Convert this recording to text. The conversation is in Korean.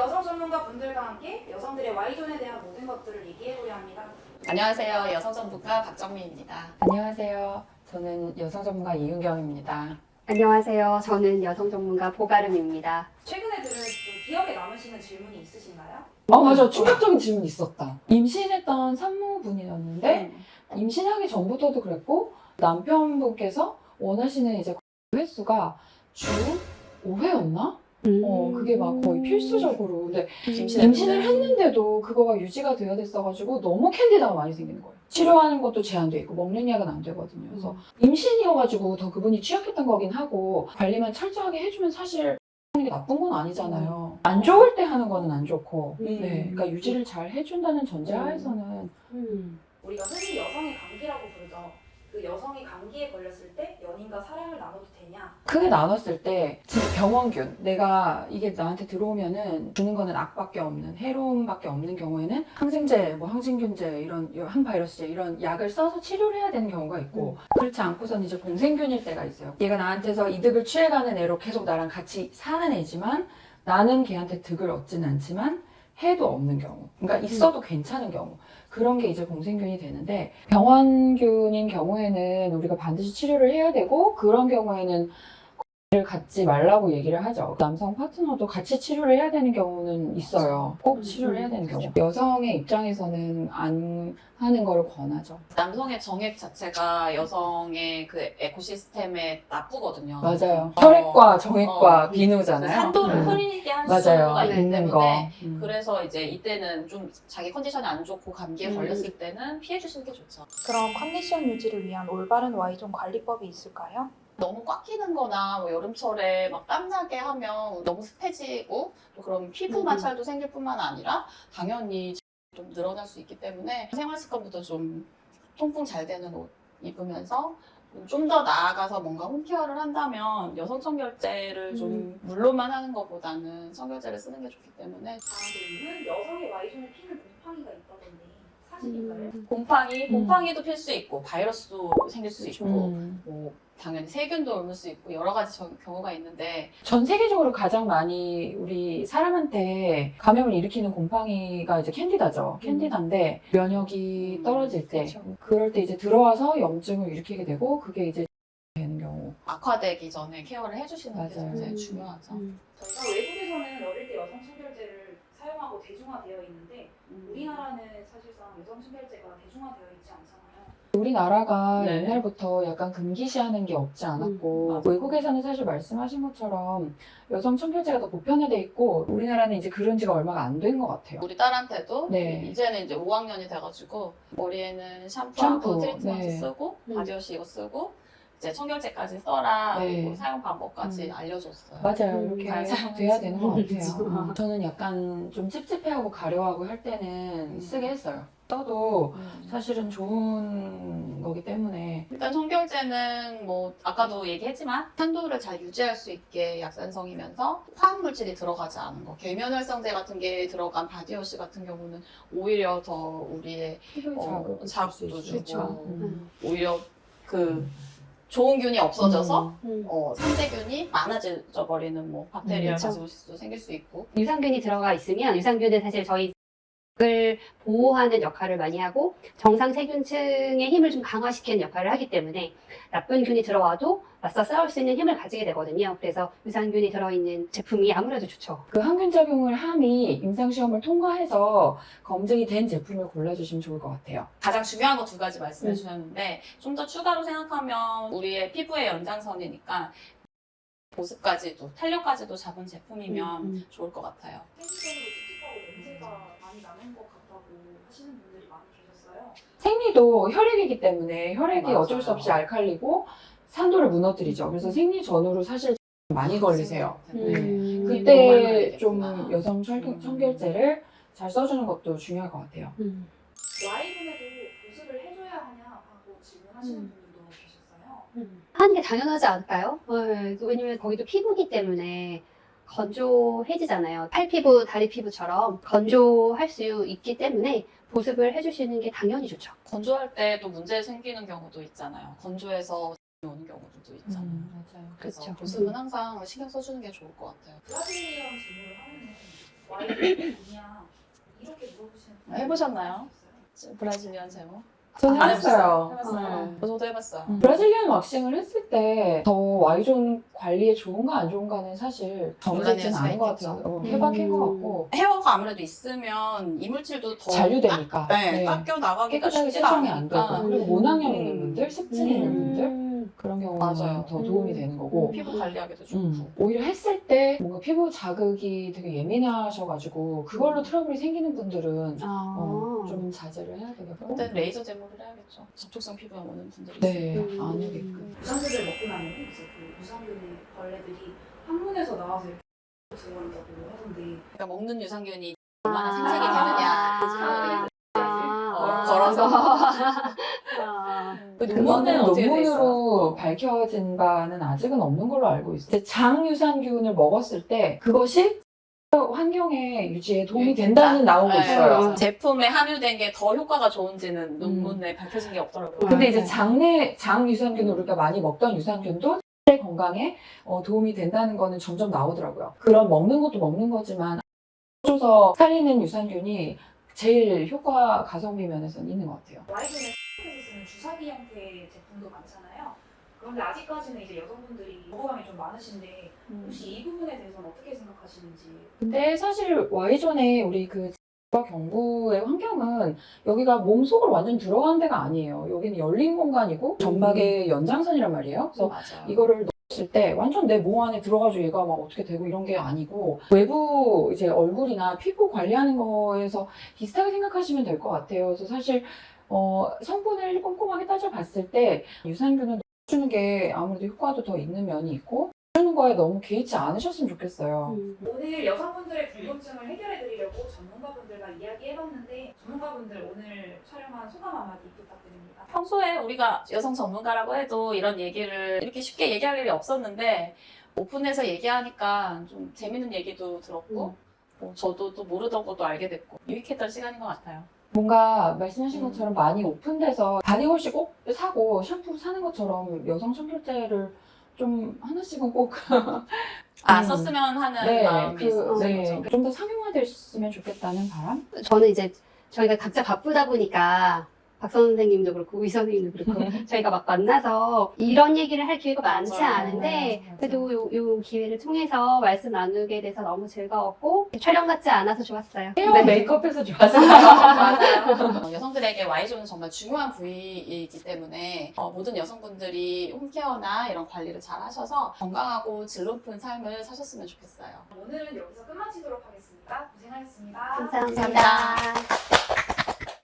여성 전문가 분들과 함께 여성들의 Y존에 대한 모든 것들을 얘기해보려 합니다. 안녕하세요. 여성 전문가 박정미입니다. 안녕하세요. 저는 여성 전문가 이윤경입니다. 안녕하세요. 저는 여성 전문가 보가름입니다. 최근에 들은 좀 기억에 남으시는 질문이 있으신가요? 맞아. 충격적인 질문이 있었다. 임신했던 산모분이었는데 임신하기 전부터도 그랬고 남편분께서 원하시는 이제 횟수가 주 5회였나? 그게 막 거의 필수적으로. 근데 임신을 했는데도 그거가 유지가 되어야 됐어가지고 너무 캔디다가 많이 생기는 거예요. 치료하는 것도 제한돼 있고 먹는 약은 안 되거든요. 그래서 임신이어가지고 더 그분이 취약했던 거긴 하고 관리만 철저하게 해주면 사실 하는 게 나쁜 건 아니잖아요. 안 좋을 때 하는 거는 안 좋고. 네, 그러니까 유지를 잘 해준다는 전제하에서는 우리가 흔히 여성의 감기라고 부르죠. 그 여성이 감기에 걸렸을 때 연인과 사랑을 나눠도 되냐? 크게 나눴을 때 진짜 병원균, 내가 이게 나한테 들어오면은 주는 거는 악밖에 없는, 해로움밖에 없는 경우에는 항생제, 뭐 항진균제, 이런 항바이러스제 이런 약을 써서 치료를 해야 되는 경우가 있고 그렇지 않고선 이제 공생균일 때가 있어요. 얘가 나한테서 이득을 취해가는 애로 계속 나랑 같이 사는 애지만 나는 걔한테 득을 얻지는 않지만 해도 없는 경우, 그러니까 있어도 괜찮은 경우, 그런 게 이제 공생균이 되는데 병원균인 경우에는 우리가 반드시 치료를 해야 되고 그런 경우에는 를 갖지 말라고 얘기를 하죠. 남성 파트너도 같이 치료를 해야 되는 경우는 있어요. 꼭 치료를 해야 되는 경우. 여성의 입장에서는 안 하는 걸 권하죠. 남성의 정액 자체가 여성의 그 에코시스템에 나쁘거든요. 맞아요. 혈액과 정액과 비누잖아요. 산도를 흐리게 할 맞아요. 수가 있기 있는 때문에 거. 그래서 이제 이때는 좀 자기 컨디션이 안 좋고 감기에 걸렸을 때는 피해 주시는 게 좋죠. 그럼 컨디션 유지를 위한 올바른 Y존 관리법이 있을까요? 너무 꽉 끼는 거나 뭐 여름철에 막 땀나게 하면 너무 습해지고 또 그럼 피부 마찰도 생길 뿐만 아니라 당연히 좀 늘어날 수 있기 때문에 생활 습관부터 좀 통풍 잘 되는 옷 입으면서 좀 더 나아가서 뭔가 홈케어를 한다면 여성 청결제를 좀 물로만 하는 것보다는 청결제를 쓰는 게 좋기 때문에 다음 질문은 여성의 Y존에 피는 곰팡이가 있다던데 사실인가요? 곰팡이도 필 수 있고 바이러스도 생길 수 있고 뭐 당연히 세균도 옮을 수 있고 여러 가지 경우가 있는데 전 세계적으로 가장 많이 우리 사람한테 감염을 일으키는 곰팡이가 이제 캔디다죠. 캔디다인데 면역이 떨어질 때 그럴 때 이제 들어와서 염증을 일으키게 되고 그게 이제 되는 경우. 악화되기 전에 케어를 해주시는 게 맞아요. 굉장히 중요하죠. 저희가 외국에서는 어릴 때 여성 청결제를 사용하고 대중화되어 있는데 우리나라는 사실상 여성 청결제가 대중화되어 있지 않잖아요. 우리나라가 네. 옛날부터 약간 금기시하는 게 없지 않았고 외국에서는 사실 말씀하신 것처럼 여성 청결제가 더 보편화돼 있고 우리나라는 이제 그런 지가 얼마가 안 된 것 같아요. 우리 딸한테도 네. 이제는 이제 5학년이 돼가지고 머리에는 샴푸, 샴푸하고 트리트먼트 네. 쓰고 바디워시 이거 쓰고 이제 청결제까지 써라 네. 그리고 사용 방법까지 알려줬어요. 맞아요. 이렇게 잘 돼야 되는 것 그렇죠. 같아요. 저는 약간 좀 찝찝해하고 가려워하고 할 때는 쓰게 했어요. 써도 사실은 좋은 거기 때문에 일단 청결제는 뭐 아까도 얘기했지만 산도를 잘 유지할 수 있게 약산성이면서 화학물질이 들어가지 않은 거 계면활성제 같은 게 들어간 바디워시 같은 경우는 오히려 더 우리의 피부에 자극도 주고 그렇죠. 오히려 그 좋은 균이 없어져서 상세균이 많아져 버리는 뭐 박테리아 바이러스도 생길 수 있고 유산균이 들어가 있으면 유산균은 사실 저희 을 보호하는 역할을 많이 하고 정상 세균층의 힘을 좀 강화시키는 역할을 하기 때문에 나쁜 균이 들어와도 맞서 싸울 수 있는 힘을 가지게 되거든요. 그래서 유산균이 들어있는 제품이 아무래도 좋죠. 그 항균 작용을 함이 임상시험을 통과해서 검증이 된 제품을 골라주시면 좋을 것 같아요. 가장 중요한 거 두 가지 말씀해 주셨는데 좀 더 추가로 생각하면 우리의 피부의 연장선이니까 보습까지도 탄력까지도 잡은 제품이면 좋을 것 같아요. 생리적으로 찝찝하고 냄새가 많이 나는 것 같다고 하시는 분들이 많이 계셨어요. 생리도 혈액이기 때문에 혈액이 맞아요. 어쩔 수 없이 알칼리고 산도를 무너뜨리죠. 그래서 생리 전후로 사실 많이 걸리세요. 네. 그때 좀 여성 청결제를 잘 써주는 것도 중요할 것 같아요. Y존에도 보습을 해줘야 하냐 하고 질문하시는 분들도 계셨어요. 하는 게 당연하지 않을까요? 왜냐면 거기도 피부기 때문에 건조해지잖아요. 팔 피부, 다리 피부처럼 건조할 수 있기 때문에 보습을 해주시는 게 당연히 좋죠. 건조할 때 또 문제 생기는 경우도 있잖아요. 건조해서 오는 경우들도 있잖아요. 맞아요. 그래서 그렇죠. 보습은 항상 신경 써주는 게 좋을 것 같아요. 브라질리언 질문을 하면은 와이드 뭐냐 이렇게 물어보시는 분 해보셨나요? 브라질리언 제모? 저는 안 해봤어요. 해봤어요. 저도 해봤어요. 브라질리언 왁싱을 했을 때 더 Y존 관리에 좋은가 안 좋은가는 사실 정해지진 수가 않은 것 있겠죠. 같아요. 해박한 것 같고 헤어가 아무래도 있으면 이물질도 더 잔류되니까. 네, 깎여 나가기가 깨끗하게 쉽지가 세정이 안 되고 않으니까. 그리고 모낭염 있는 분들, 습진 있는 분들 그런 경우는 맞아요. 더 도움이 되는 거고 피부 관리하기도 좋고. 오히려 했을 때 뭔가 피부 자극이 되게 예민하셔가지고 그걸로 트러블이 생기는 분들은 좀 자제를 해야 되겠고 근데 레이저 제모를 해야겠죠. 접촉성 피부염 오는 분들이 네, 있으니까. 안 오게끔. 유산균을 먹고 나면 이제 그 유산균의 벌레들이 항문에서 나와서 이렇게 들어간다고 하던데 그러니까 먹는 유산균이 얼마나 생생이 되느냐. 아. 걸어서. 그거는 논문은 어떻게 돼 있어요? 논문으로 밝혀진 바는 아직은 없는 걸로 알고 있어요. 장유산균을 먹었을 때 그것이 환경의 유지에 도움이 된다는 나오고 네, 있어요. 제품에 함유된 게 더 효과가 좋은지는 논문에 밝혀진 게 없더라고요. 근데 이제 장유산균을 우리가 많이 먹던 유산균도 의 건강에 도움이 된다는 거는 점점 나오더라고요. 그런 먹는 것도 먹는 거지만 줘서 살리는 유산균이 제일 효과 가성비 면에서는 있는 것 같아요. 와이드는 에서 쓰는 주사기 형태의 제품도 많잖아요. 그런데 아직까지는 이제 여성분들이 거부감이 좀 많으신데 혹시 이 부분에 대해서는 어떻게 생각하시는지. 근데 사실 Y존의 우리 그 경부의 환경은 여기가 몸속으로 완전 들어간 데가 아니에요. 여기는 열린 공간이고 점막의 연장선이란 말이에요. 그래서 맞아요. 이거를 넣었을 때 완전 내 몸 안에 들어가지고 얘가 막 어떻게 되고 이런 게 아니고 외부 이제 얼굴이나 피부 관리하는 거에서 비슷하게 생각하시면 될 것 같아요. 그래서 사실 성분을 꼼꼼하게 따져봤을 때 유산균을 넣어주는 게 아무래도 효과도 더 있는 면이 있고 주는 거에 너무 개의치 않으셨으면 좋겠어요. 오늘 여성분들의 궁금증을 해결해드리려고 전문가분들과 이야기해봤는데 전문가분들 오늘 촬영한 소감 한마디 부탁드립니다. 평소에 우리가 여성 전문가라고 해도 이런 얘기를 이렇게 쉽게 얘기할 일이 없었는데 오픈해서 얘기하니까 좀 재밌는 얘기도 들었고 저도 또 모르던 것도 알게 됐고 유익했던 시간인 것 같아요. 뭔가 말씀하신 것처럼 많이 오픈돼서 바디워시 꼭 사고 샴푸 사는 것처럼 여성 청결제를 좀 하나씩은 꼭 썼으면 하는 마음이 있어요. 좀 더 상용화됐으면 좋겠다는 바람? 저는 이제 저희가 각자 바쁘다 보니까 박 선생님도 그렇고 의 선생님도 그렇고 저희가 막 만나서 이런 얘기를 할 기회가 많지 맞아요. 않은데 맞아요. 그래도 요 기회를 통해서 말씀 나누게 돼서 너무 즐거웠고 촬영 같지 않아서 좋았어요. 헤어 메이크업해서 좋았어요. 맞아요. 여성들에게 Y존은 정말 중요한 부위이기 때문에 모든 여성분들이 홈케어나 이런 관리를 잘 하셔서 건강하고 질 높은 삶을 사셨으면 좋겠어요. 오늘은 여기서 끝마치도록 하겠습니다. 고생하셨습니다. 감사합니다.